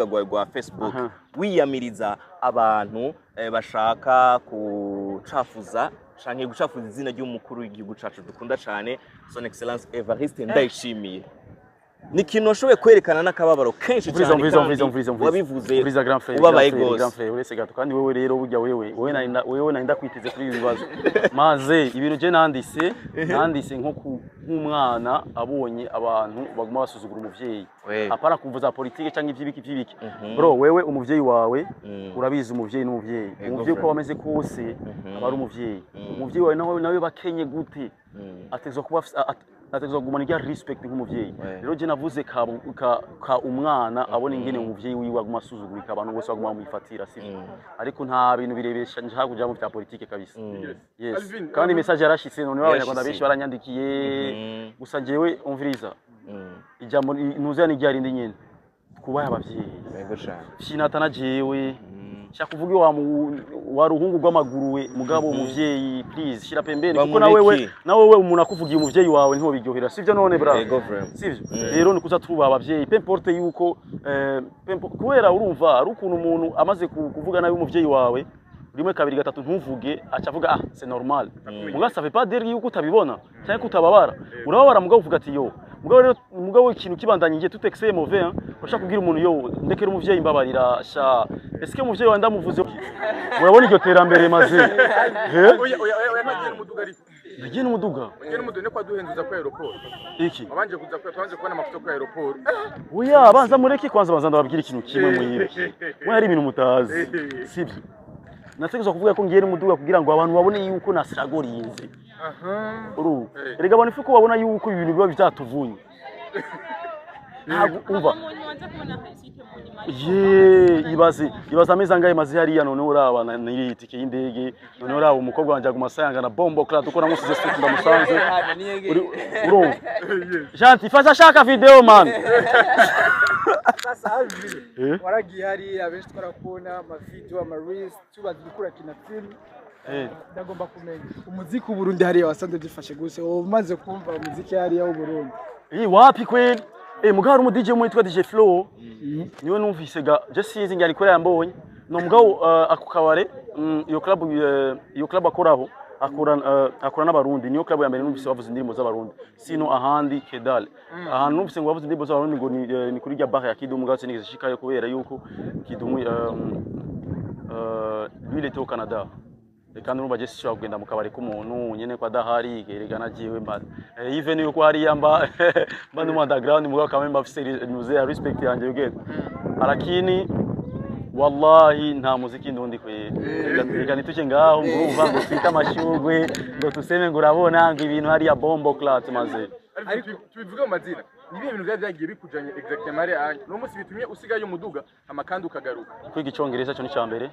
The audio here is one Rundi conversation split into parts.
rubuga rwa Facebook wiyamiriza abantu bashaka gucafuza izina ry'umukuru w'igihugu cacu dukunda cyane Son Excellence Evariste Ndayishimiye ni kintu washoboye kwerekana n'akababaro kenshi cyane wabivuze ubabaye gose uretse gato kandi wewe rero burya wewe narinda kwiteze kuri ibi bibazo maze ibintu je nandise nk'umwana abonye abantu baguma basuzugura umuvyeyi apara kuvuza politique cyangwa ivyibiki bro wewe umuvyeyi wawe urabizi umuvyeyi n'umuvyeyi umuvyeyi ko wameze kose abari umuvyeyi wawe nawe bakenye gute atezwa kuba atezwa gumana rya respect nk'umuvyeyi rero je navuze ka umwana abona ingene umuvyeyi wiwe aguma asuzugurika abantu bose baguma muyifatira sivyo ariko nta bintu birebesha nje kuja mu bya politique kabisa yes kandi message yarashitse none abanyarwanda benshi baranyandikiye gusa jewe umviriza ijambo nuzani ryarindi nyene kubaye abavyeyi shinatana jewe shakuvuge wa ruhungu rw'amaguru we mugabo umuvyeyi please shira pembeni kuko nawe umuntu akuvugiye umuvyeyi wawe ntiho biryohera sivyo none bra sivyo rero nikuza tuba abavyeyi pemporte yuko kubera urumva ari ukuntu umuntu amaze kuvuga nawe umuvyeyi wawe rimwe kabiri gatatu ntuvuge acavuga c'est normal muga ça fait pas dire yuko utabibona cyangwa kutababara urababara mugabo uvuga ati yo mugabo ikintu kibandanye ngiye tout excès mauvais urashaka kubwira umuntu yo ndekera umuvyeyi mbabarira sha est-ce que umuvyeyi wanda muvuze urabona iryo terambere maze Nagiye n'umuduga ne kwa duhenzuza kwa aeroport iki abanje kuza kubona amafoto kwa aeroport oya banza mureke kwanza ndababwira ikintu kimwe muyibe mwe hari ibintu mutazi sibyo nategeza kuvuga ko ngiye n'umuduga kugira ngo abantu babone yuko nasiragorinze erega abantu ifuko babona yuko ibintu biba byatuvunye ntabwo umva ibaze ameza ngaye mazi hariya none urabana n'iri tike y'indege none uraba umukobwa wanje agumasanga na bombo clad uko namusize street ndamusanze urumva Janti fasha shaka video man sasa hivi waragiye hari abenshi twarakubona ama video ama reels tubazi gukora kina film ndagomba kumenya umuziki w'Uburundi hariya wasanze gifashe guse umaze kumva umuziki hariya w'Uburundi wapi kweli mugabo mu DJ mwitwa DJ Flow niwe numvise ga je sinzi ngari kora yambonye no mugabo akukabare iyo club akoraho akora n'abarundi niyo club ya mbere numvise bavuze indirimbo z'abarundi sino ahandi Kedal ahantu numvise ngo bavuze indirimbo z'abarundi ngo ni kuri ya bar ya Kidumu mugabo sinigeze shikayo kubera yuko Kidumu lui il était au Canada kandi urumva je sishobora kugenda mu kabari k'umuntu nyene kwa dahari gerega nagiwe mba even yuko hari yamba mba mu underground mugabo kama mba afise nuze respect yanje yugenda arakini wallahi nta muziki ndundi kwe reka nituke ngaho ngurumva ngo twita amashugwe ngo tuseme ngo urabona ngo ibintu hari ya bombo clat maze ariko tubivuga mu mazina nibiye ibintu byagiye bikujanye exactement ari anye no musi bitumye usigaye umuduga amakandi ukagaruka kwiga icongereza cyo ni cyambere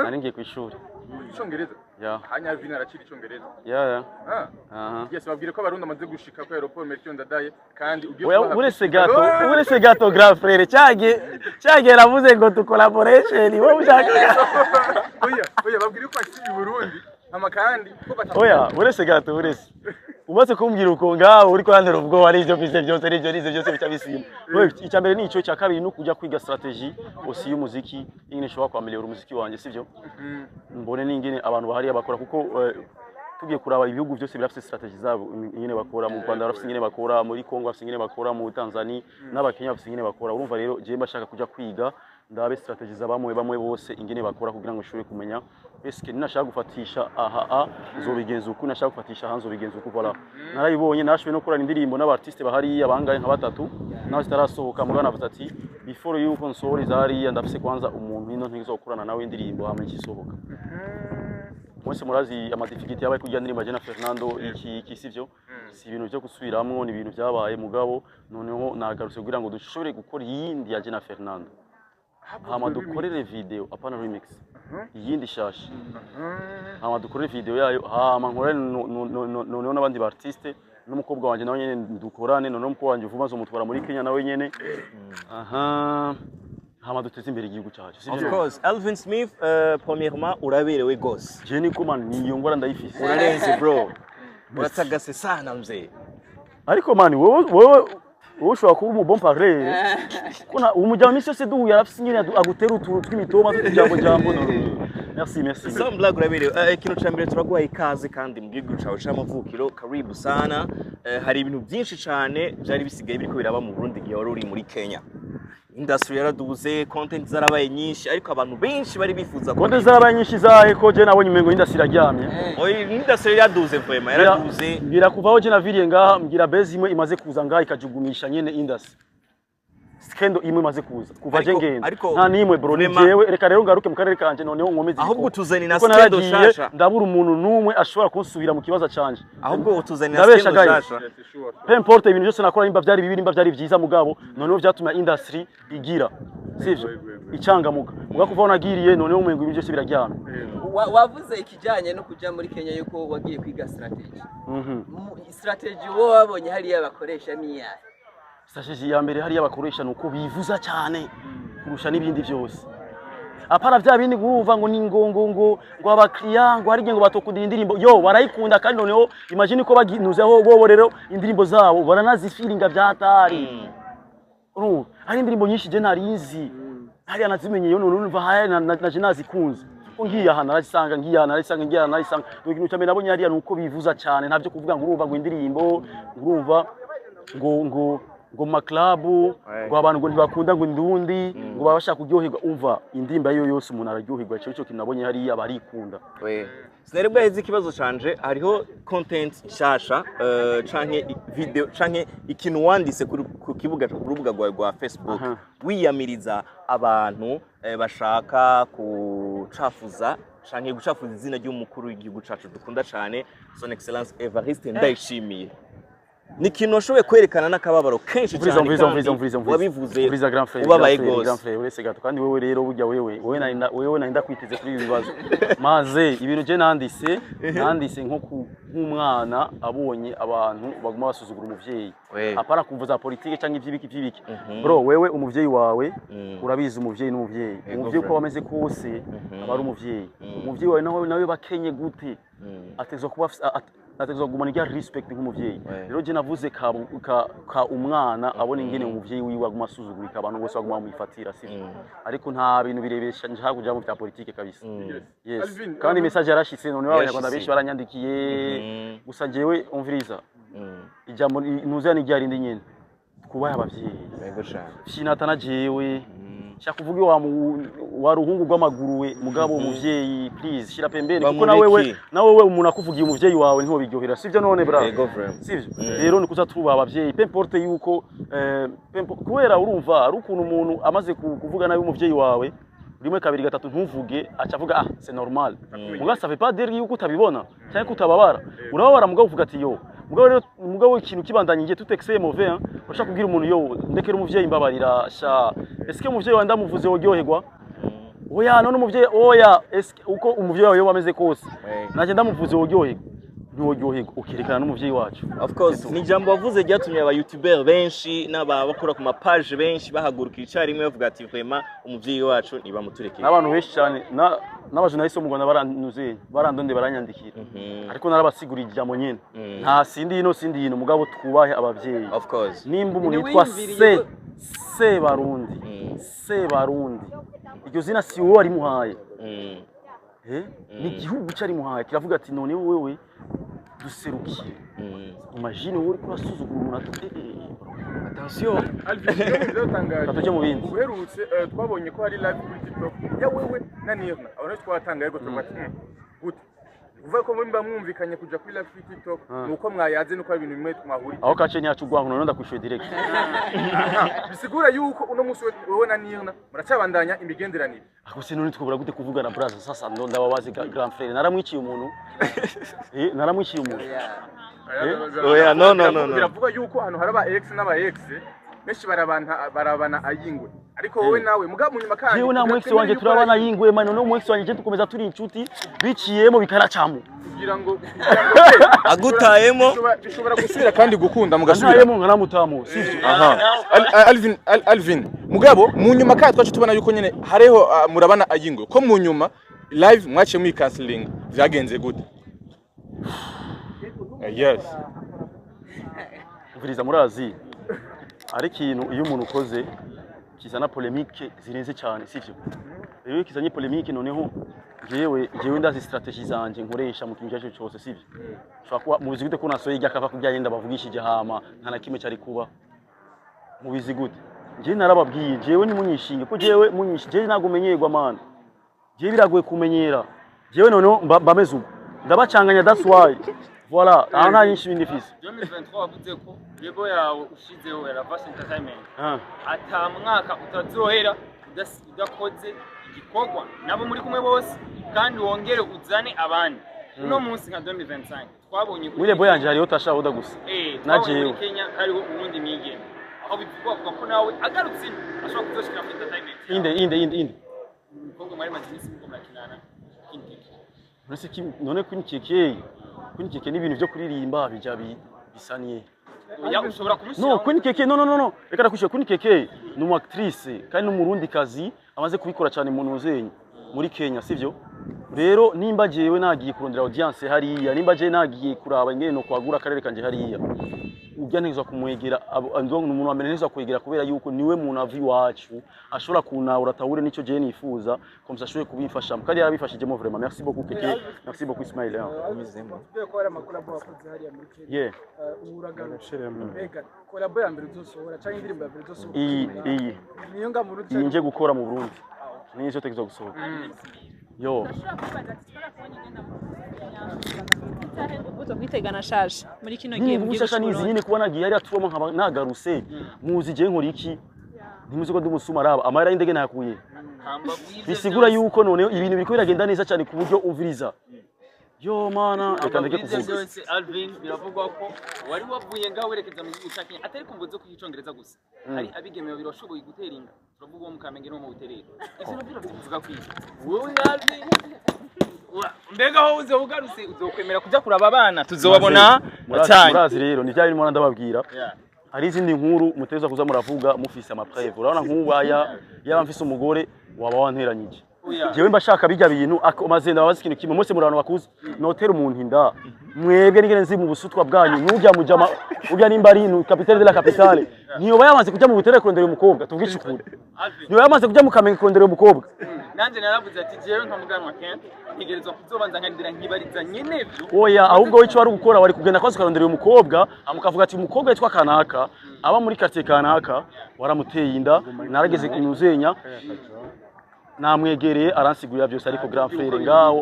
nari ngiye ku ishuri icongereza hanya vina aracira icongereza yes babwire ko abarundi amaze gushika ko aeroport Melchior Ndadaye kandi ugiye urese gato grand frère cyage ravuze ngo tu collaboration wo ushaka oya babwire ko asi Burundi amakandi urese gato umaze kumbwira uko ngaho uri kwandera ubwo wari ibyo byose byose bitabisima icyambere ni ico cya kabiri no kujya kwiga strategy osi y'umuziki ingene shobora kwameliora umuziki wanje sivyo mbone n'ingene abantu bahari bakora kuko tugiye kuraba ibihugu byose birafite strategy zabo ingene bakora mu Rwanda barafite ingene bakora muri Kongo bafite ingene bakora mu Tanzania n'abakenya bafite ingene bakora urumva rero je mbashaka kujya kwiga ndabe strategy zabamwe bose ingene bakora kugira ngo ushobore kumenya eske ninashaka gufatisha nzobigenza uko nashaka gufatisha hanzo bigenza uko voilà narayibonye nashwe no kurana indirimbo n'abartiste bahari abangaye nka batatu nawe zitarasohoka mugana navuze ati before you console zari ndafise kwanza umuntu ino ntizokurana nawe indirimbo hama ikisohoka mwese murazi amadifigiti yabaye kujya ndirimbo Jena Fernando iki sivyo si ibintu byo gusubiramwo ni ibintu byabaye mugabo noneho nagarutse kugira ngo dushobore gukora yindi ya Jena Fernando hama dukorere video apana remix yindi shashi hama dukorere video yayo hama nkore noneho n'abandi bartiste n'umukobwa wanje nawe nyene dukorane noneho umukobwa wanje vuba zo mutwara muri Kenya nawe nyene hama duteze imbere igihugu cyacu of course Alvin Smith premièrement uraberewe gose je ni kuma niyo ngora ndayifise urarenze bro uratagase sana mzee ariko mani wowe wowe ushobora kuba umu bon parler kuna umujyamo misi yose duhuye arafise nyine agutera utuntu tw'imitoma tw'ijambo merci so mblaga urabere ikintu ca mbere turaguha ikaze kandi mu gihugu cawe c'amavukiro karibu sana hari ibintu byinshi cyane byari bisigaye biriko biraba mu Burundi gihe wari uri muri Kenya industry yaraduze content zarabaye nyinshi ariko abantu benshi bari bifuza content zarabaye nyinshi zahe ko je nabonye umengo industry iraryamye industry yaraduze vraiment yaraduze ngira kuvaho je naviriye ngaha mbwira base imwe imaze kuza ngaha ikajugumisha nyene industry skendo imwe imaze kuza kuva je ngenda nta nimwe bro ni jewe reka rero ngaruke mu karere kanje noneho nkomeze ahubwo tuzani na skendo shasha ndabura umuntu numwe ashobora kunsubira mu kibazo canje ahubwo tuzani na skendo shasha peu importe ibintu byose nakora imba byari bibiri imba byari byiza mugabo noneho byatuma industry igira sivyo icangamuka ugakuva nagiriye noneho umengo ibintu byose biraryana wavuze ikijanye no kuja muri Kenya yuko wagiye kwiga strategy strategy wo wabonye hari yabakoresha niya strategy ya mbere hari yabakoresha nuko bivuza cyane kurusha n'ibindi byose apara vya bindi guva ngo ni ngo abakiriya ngo hari ngo batokunda indirimbo yo barayikunda kandi noneho imagine ko baginuzeho bo rero indirimbo zabo baranazifiringa byatari hari indirimbo nyinshi je narizi hari anazimenye yo none umva haya naje nazikunze ngiye aha narisanga ikintu cyane nabonye hariya nuko bivuza cyane ntabyo kuvuga ngo urumva ngo indirimbo urumva ngo maklabu ngo abantu ngo ntibakunda ngo ndundi ngo babasha kuryoherwa umva indimba yo yose umuntu araryoherwa cyo kintu nabonye hariya barikunda Sinerebwa hezi kibazo canje hariho content shasha canke video canke ikintu wandise ku kibuga ku rubuga rwa Facebook wiyamiriza abantu bashaka kucafuza canke gucafuza izina ry'umukuru w'igihugu cacu dukunda cane Son Excellence Evariste Ndayishimiye ni kintu washoboye kwerekana n'akababaro kenshi cyane wabivuze ubabaye gose uretse gato kandi wewe rero burya wewe narinda kwiteze kuri ibi bibazo maze ibintu je nandise nk'umwana abonye abantu baguma basuzugura umuvyeyi apara kuvuza politike cyangwa ivyibiki bro wewe umuvyeyi wawe urabizi umuvyeyi n'umuvyeyi umuvyeyi ko bameze kose abari umuvyeyi wawe nawe bakenye gute atezwa kuba natezwa gumana rya respect nk'umuvyeyi rero je navuze ka umwana abone ingene umuvyeyi wiwe aguma asuzugurika abantu bose baguma muyifatira sivyo ariko nta bintu birebesha nje hakuja mu bya politike kabisa yes kandi message yarashitse none abanyarwanda benshi baranyandikiye gusa jewe umviriza ijambo nuzani ryarindi nyene kubaye abavyeyi yego cyane shinatana jewe shakuvuga wa ruhungu rw'amaguru we mugabo umuvyeyi please shira pembeni kuko nawe umuntu akuvugiye umuvyeyi wawe ntiho biryohera sivyo none bra sivyo rero nikuza tuba abavyeyi peu importe yuko kubera urumva ari ukuntu umuntu amaze kuvuga nawe umuvyeyi wawe rimwe kabiri gatatu ntuvuge acavuga c'est normal muga ça fait pas dire yuko utabibona cyangwa kutababara urababara mugabo uvuga ati yo mugabo ikintu kibandanye ngiye tout excès mauvais bashaka kubwira umuntu yo ndekera umuvyeyi mbabarira sha est-ce que umuvyeyi wanda muvuze wogyoherwa oya none umuvyeyi oya uko umuvyeyi wawe bameze kose naje ndamuvuze wogyoherwa ntiwogyoherwa ukirekana n'umuvyeyi wacu of course ni jambo wavuze ryatumye aba YouTuber benshi n'abakora ku mapage benshi bahagurukira icyarimwe bavuga ati vraiment umuvyeyi wacu niba muturekeye abantu benshi cyane n'abajournaliste mu Rwanda barandonde baranyandikira ariko narabasigurira ijambo nyene nta sindi hino mugabo twubahe abavyeyi of course nimba umuntu yitwa Sebarundi iryo zina si wowe ari muhaye ni igihugu cyari muhaye kiravuga ati none wewe duserukiye imagine wowe uri kurasuzugura umuntu attention tuje mu bindi uherutse twabonye ko hari live kuri TikTok ya wewe na Nirna abantu twatangaye gute gute uvuga ko mba mwumvikanye kuja kuri live kuri TikTok nuko mwayaze nuko ibintu bimwe twahuri aho kace nyacu gwanko none ndakwishuye direct bisigura yuko uno musi wewe na Nirna muracabandanya imigenderanire ako sinone twubura gute kuvugana brother sasa ndo ndababazi grand frère naramwiciye umuntu naramwiciye umuntu oya no biravuga yuko hano haraba ex n'aba ex benshi barabana ayingwe ariko wowe nawe mugabo munyuma kandi jewe na mwex wanje turabana ayingwe mano no mwex wanje tukomeza turi inshuti biciyemo bikaracamo kugira ngo agutayemo bishobora gusubira kandi gukunda mugasubira ntayemo nkaramutamo sivyo Alvin mugabo munyuma kandi twaje tubona yuko nyene hareho murabana ayingwe ko munyuma live mwace muri canceling vyagenze gute yes uviriza murazi ari ikintu iyo umuntu ukoze kizana polemique zirenze cyane sivyo rero kizanye polemique noneho jewe ndazi strategie zanje nkoresha mu kintu cyacu cyose sivyo shobora mubizi gute ko nasoye ijya kava kujya yenda bavugishije hama nta na kimwe cyari kuba mubizi gute je narababwiye jewe ni munyishinge ko jewe munyishije nago menyerwa man je biragoye kumenyera jewe noneho mbameze ubu ndabacanganya that's why voilà aha nta nyinshi bindi fisi 2023 wavuze ko yego yawe ushizeho ya Ravas Entertainment ata mwaka utazohera udakoze igikorwa nabo muri kumwe bose kandi wongere uzane abandi uno munsi nka 2025 twabonye muri lebo yanje hariho tashahuda gusa najewe Kenya hariho ubundi migeme aho bivugwa ko nawe agarutse ashobora kuzoshika muri entertainment inde umukobwa mwari mazimisi muko murakinana none kunikeke n'ibintu byo kuririmba bija bisaniye ya ushobora kumushyira no kunikeke no reka nakwishye kunikeke ni umu actrice kandi n'umurundi kazi amaze kubikora cyane mu nuzenye muri Kenya sivyo rero nimba jewe nagiye kurondera audience hariya nimba je nagiye kuraba ingene no kwagura akarere kanje hariya ujya neza kumwegera ndo umuntu amene neza kwegera kubera yuko niwe muntu avi wacu ashobora kunawura tahure nico je nifuza komsa ashobore kubifasha kandi yarabifashijemo vraiment merci beaucoup Keke merci beaucoup Ismail amizemo ko ari amakolabo wakoze hariya muri Kenya uragarushire mbega kolabo ya mbere uzosohora cyangwa indirimbo ya mbere uzosohora iyi niyo ngamuru nje gukora mu Burundi nizo tekizo gusohoka yo ubuto kwitegana shaje muri kino gihe mu gihe cy'uburundi nyine kubona gihe yari atuma nkaba nagaruse muzi je nkora iki ntimuzi ko dumusuma araba amara y'indege nakuye bisigura yuko none ibintu biriko biragenda neza cyane ku buryo umviriza yo mana reka ndeke kuvuga Alvin biravugwa ko wari wavuye ngaho werekeza mu gihugu cya Kenya atari kumvuze ko icyongereza gusa hari abigemewe birashoboye gutera inda turavuga uwo mukamenge no mu buterere ivyo nabyo bivuga kwiki wowe Alvin mbega ho uze ugaruse uzokwemera kujya kuraba abana tuzobabona cyane murazi rero ni cyane mwana ndababwira hari izindi nkuru muteza kuza muravuga mufise amapreve urabona nk'ubaya yaba mfise umugore waba wanteranyije jewe mbashaka bijya bintu amazenda babazi ikintu kimwe mose murano bakuze notera umuntu inda mwebwe nigene nzi mu busutwa bwanyu nujya mujama ujya nimba ari nu capitaine de la capitale niyo bayamaze kujya mu butere kurondera umukobwa tuvugisha ukuri niyo yamaze kujya mu kamenge kurondera umukobwa nanje naravuze ati jewe nkamuganwa Kent ntegerezwa kuzobanza nkandira nkibariza nyenevyo oya ahubwo ico wari gukora wari kugenda kwazo kurondera umukobwa amukavuga ati umukobwa yitwa kanaka aba muri quartier kanaka waramuteye inda narageze kunuzenya namwegereye aransigurira byose ariko grand frère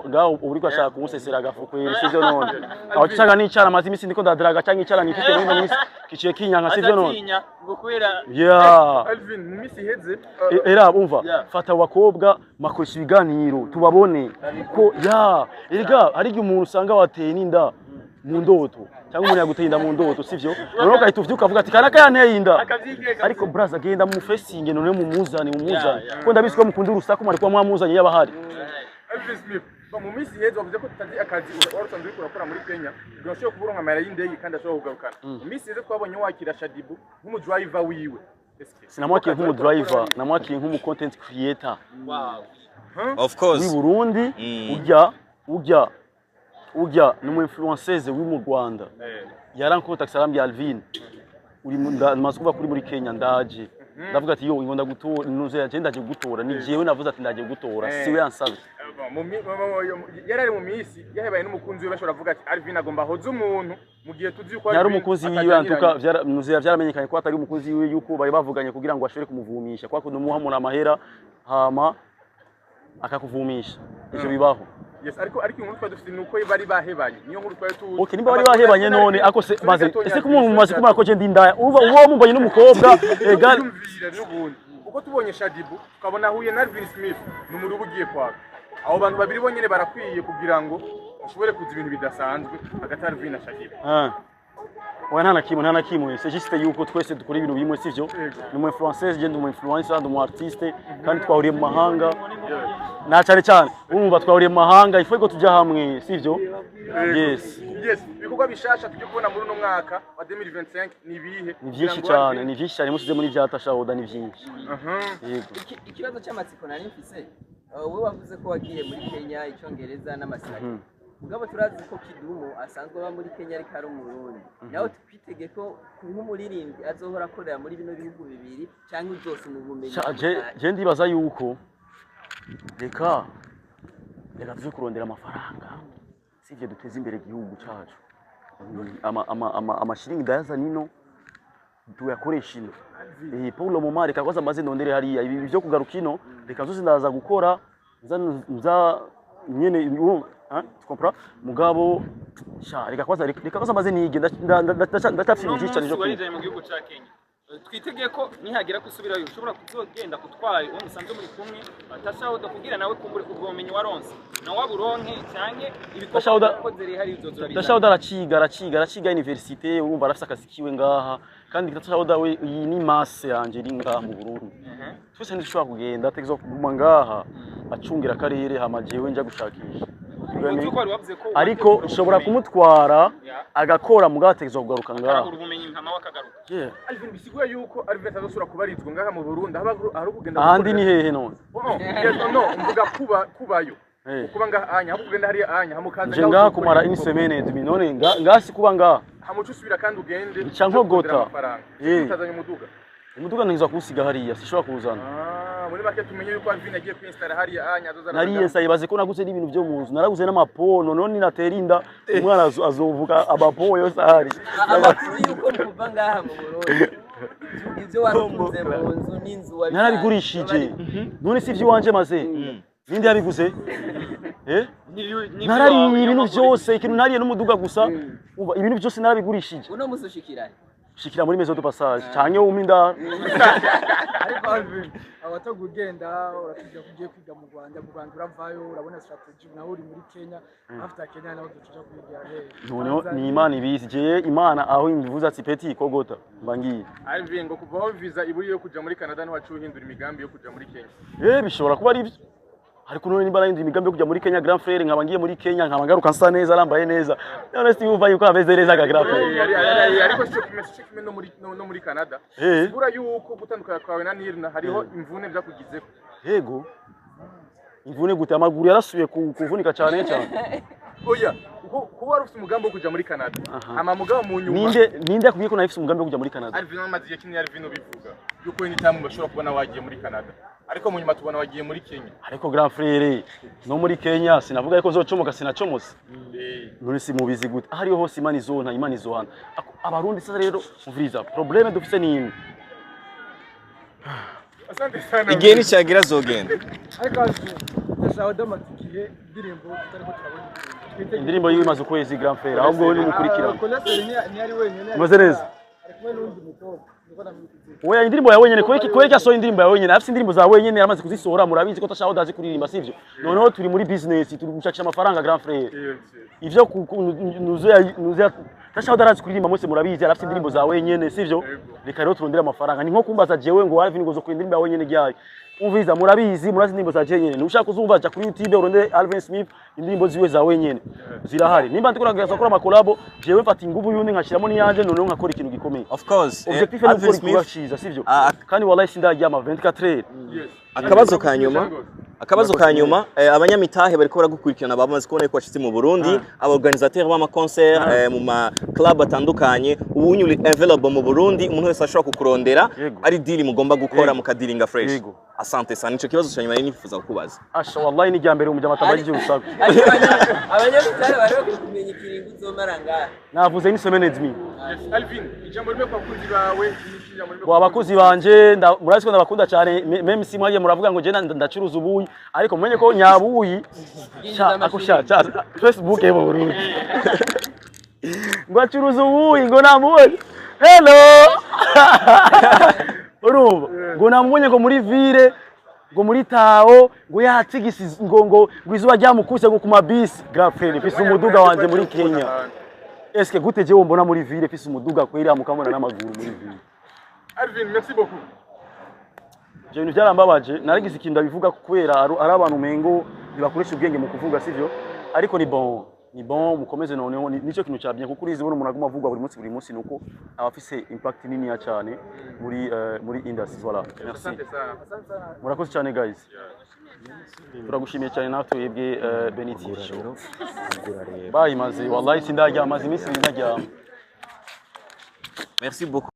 ngaho uri kwashaka kumusesera agafukwera sivyo none aho cyanga n'icyara mazi imisi ndiko ndadaraga cyanga icyara nifite muri minsi kiciye kinyanka sivyo none yeah Alvin mu misi heze era umva fata abakobwa makoresha ibiganiro tubabone ko erega ari umuntu usanga wateye n'inda mu ndoto cyangwa umuntu yaguteye inda mu ndoto sivyo none ukahita uvyuka uvuga ati kanaka yanteye inda ariko braza agenda mu facing none mu muzane ko ndabizi ko mukunda urusaku mwari kwa mwamuzanye yabahari Alvin Smith mu misi heze wavuze ko tutazi akazi warusanzwe urakora muri Kenya birashoboye kuburonka amara y'indege kandi ashobora kugarukana mu misi heze twabonye wakira Shadibu nk'umu driver wiwe sinamwakiye nk'umu driver namwakiye nk'umu content creator of course ni Burundi ujya numu influenceuse wi mu Rwanda yarankota Salambi Alvin uri maze kuba kuri muri Kenya ndaje ndavuga ati yo ingonda gutora nuze agenda aje gutora ni jewe navuze ati ndaje gutora siwe yansabye yarari mu misi yahebaye n'umukunzi we bashobora kuvuga ati Alvin agomba hoza umuntu mu gihe tuzi ko yari umukunzi wiwe antuka nuze byaramenyekanye ko atari umukunzi wiwe yuko bari bavuganye kugira ngo ashobore kumuvumisha kwa kuno muhamura amahera hama akakuvumisha ivyo bibaho yes ariko umuntu twadufite nuko bari bahebanye niyo nkuru twari tuzi okay nimba bari bahebanye none ako se maze ese ko umuntu maze kumara ko je ndindaya uwo mumbanye n'umukobwa egal uko tubonye Shadibu tukabona huye na Alvin Smith n'umuri ubugiye kwaka abo bantu babiri bonyene barakwiye kugira ngo ushobore kuza ibintu bidasanzwe hagati ya Alvin na Shadibu wa nta na kimwe c'est juste yuko twese dukora ibintu bimwe sivyo ni mu influenceuse je ndi mu influencer ndi mu artiste kandi twahuriye mu mahanga na cyane urumva twahuriye mu mahanga ifo ko tujya hamwe sivyo yes ibikorwa bishasha tujye kubona muri uno mwaka wa 2025 ni bihe ni byinshi cyane musize muri byatashahoda ni byinshi yego ikibazo cy'amatsiko nari mfise wowe wavuze ko wagiye muri Kenya icyongereza n'amasirage mugabo turazi ko Kidumu asanzwe aba muri Kenya ariko ari umurundi nawe twitege ko nk'umuririmbyi azohora akorera muri bino bihugu bibiri cyangwa uzose mu bumenyi je ndibaza yuko reka tuze kurondera amafaranga sivyo duteza imbere igihugu cyacu amashiringi ndayaza nino tuyakoresha ino Paulo Momar reka kwaza maze ndondere hariya ibi byo kugaruka ino reka zose ndaza gukora nza nyene tu comprends mugabo reka kwaza maze nige ndacafite cyane cyo mu gihugu cya Kenya twitege ko nihagira kusubirayo ushobora kuzogenda kutwaye uwo musanze muri kumwe atashaho kugira nawe kumbure kugomenye waronse na waburonke cyane ibikorwa kozere hari izozura tashaho araciga université urumva arafite akazi kiwe ngaha kandi tashaho we iyi ni masse yanje iri ngaha mu Burundi twese ndishobora kugenda ategezo kuguma ngaha acungira akarere hamajewe nja gushakisha ariko nshobora kumutwara agakora mugategezo kugaruka ngaha ubumenyi nkama wakagaruka Alvin bisiguye yuko Alvin azosura kubarizwa ngaha mu Burundi aho kugenda ahandi ni hehe none no mvuga kubayo kuba ngaha anya aho kugenda hari anya hamukaza je ngaha kumara une semaine et demie none ngasi kuba ngaha hamucu usubira kandi ugende cyankogota utazanye umuduga ntiza kusiga hariya sishobora kuzana muri make tumenye yuko Alvin agiye kwinstara hariya anya azozana nariye sayibaze ko naguze n'ibintu byo munzu naraguze n'amapono none naterinda umwana azovuga abapo yose ahari amakuru yuko muva ngaha mu Burundi ibyo warukunze mu nzu n'inzu wabi narabigurishije none si iby'iwanje maze ninde yabiguze narariye ibintu byose ikintu nariye n'umuduga gusa ibintu byose narabigurishije uno musushikira shikira muri maison de passage cyane uminda ariko Alvin abatagugenda uratujya kugiye kwiga mu Rwanda uravayo urabona strategy nawe uri muri Kenya after Kenya nawe tuja kwiga noneho ni Imana ibizi je Imana aho imvuze ati peti kogota mbangiye Alvin ngo kuvaho visa iburi yo kuja muri Canada no wacu uhindura imigambi yo kuja muri Kenya bishobora kuba ari ariko none nimba nahindura imigambi yo kuja muri Kenya Grand Frère nkaba ngiye muri Kenya nkaba ngaruka nsa neza arambaye neza none si uva yuko ameze neza ga Grand Frère ariko cyo no muri Canada sigura yuko gutandukana kwawe na Nirna hariho imvune byakugizeho yego imvune gute amaguru yarasubiye kuvunika cyane oya kuba warufite umugambi wo kuja muri Canada amamugabo mu nyuma ninde akubwiye ko nafite umugambi wo kuja muri Canada Alvin amazi yakini Alvin bivuga yuko ni tamu bashobora kubona wagiye muri Canada ariko mu nyuma tubona wagiye muri Kenya ariko Grand Frère no muri Kenya sinavuga yuko zocomoka sinacomose none si mubizi gute ahari hose Imana izohana abarundi sasa rero muviriza probleme dufite ni asante sana igihe nicyagira zogenda ariko ndashaka damatikiye indirimbo tutariko turabona indirimbo yimaze ukwezi Grand Frère ahubwo ni mukurikira ni ari wenyine maze neza ariko n'undi mukobwa oya indirimbo ya wenyene kweki asohoye indirimbo ya wenyene afite indirimbo za wenyene yaramaze kuzisohora murabizi ko tashaho dazi kuririmba sivyo noneho turi muri business turi gushakisha amafaranga Grand Frère ivyo nuze tashaho darazi kuririmba mwese murabizi arafite indirimbo za wenyene sivyo reka rero turondera amafaranga ni nko kumbaza jewe ngo Alvin ngo zo ku indirimbo ya wenyene ryayo umviza murabizi murazi indirimbo za jenyene nushaka kuzumva acha kuri YouTube urondere Alvin Smith indirimbo ziwe za wenyene zirahari nimba ndiko nagereza gukora amakolabo jewe mfata inguvu yundi nkashiramo niyanje noneho nkakora ikintu gikomeye of course objectif ni gukora kubaciza sivyo kandi wallahi sindaryama 24 akabazo ka nyuma abanyamitahe bariko baragukurikirana bamaze kubona ko washitse mu Burundi abaorganisateur b'ama concert mu ma club atandukanye ubu nyuri available mu Burundi umuntu wese ashobora kukurondera ari deal mugomba gukora mukadiringa fresh asante sana nico kibazo cyanyuma nifuza kukubaza asha wallahi ni ryambere umujya amatambaje urusaku abanyamitahe bari kumenya ikiringo uzomara ngaha navuze ni semaine et demie Alvin ijambo rimwe kwa kuzi bawe abakozi banje murazi ko ndabakunda cyane meme si mwagiye muravuga ngo je ndacuruza ubuyi ariko mumenye ko nyabuyi akusha Facebook mu Burundi ngo acuruza ubuyi ngo namubonye hello urumva ngo namubonye ngo muri ville ngo muri tao ngo yatigisi ngo izuba ryamukuse ngo kuma bisi Grand Frère fise umuduga wanje muri Kenya eske gute je wombona muri ville fise umuduga kwera mukamona n'amaguru muri ville Alvin merci beaucoup je bintu byarambabaje naragize ikintu ndabivuga kubera ari abantu mengo ntibakoresha ubwenge mu kuvuga sivyo ariko ni bon mukomeze noneho nico kintu cyabye kuko urizi bona umuntu aguma avugwa buri munsi nuko abafise impact nini ya cyane muri industry voilà merci murakoze cyane guys turagushimiye cyane nawe twebwe Benitio rero gura rero bayimaze wallahi sindaryama iminsi ndaryama merci beaucoup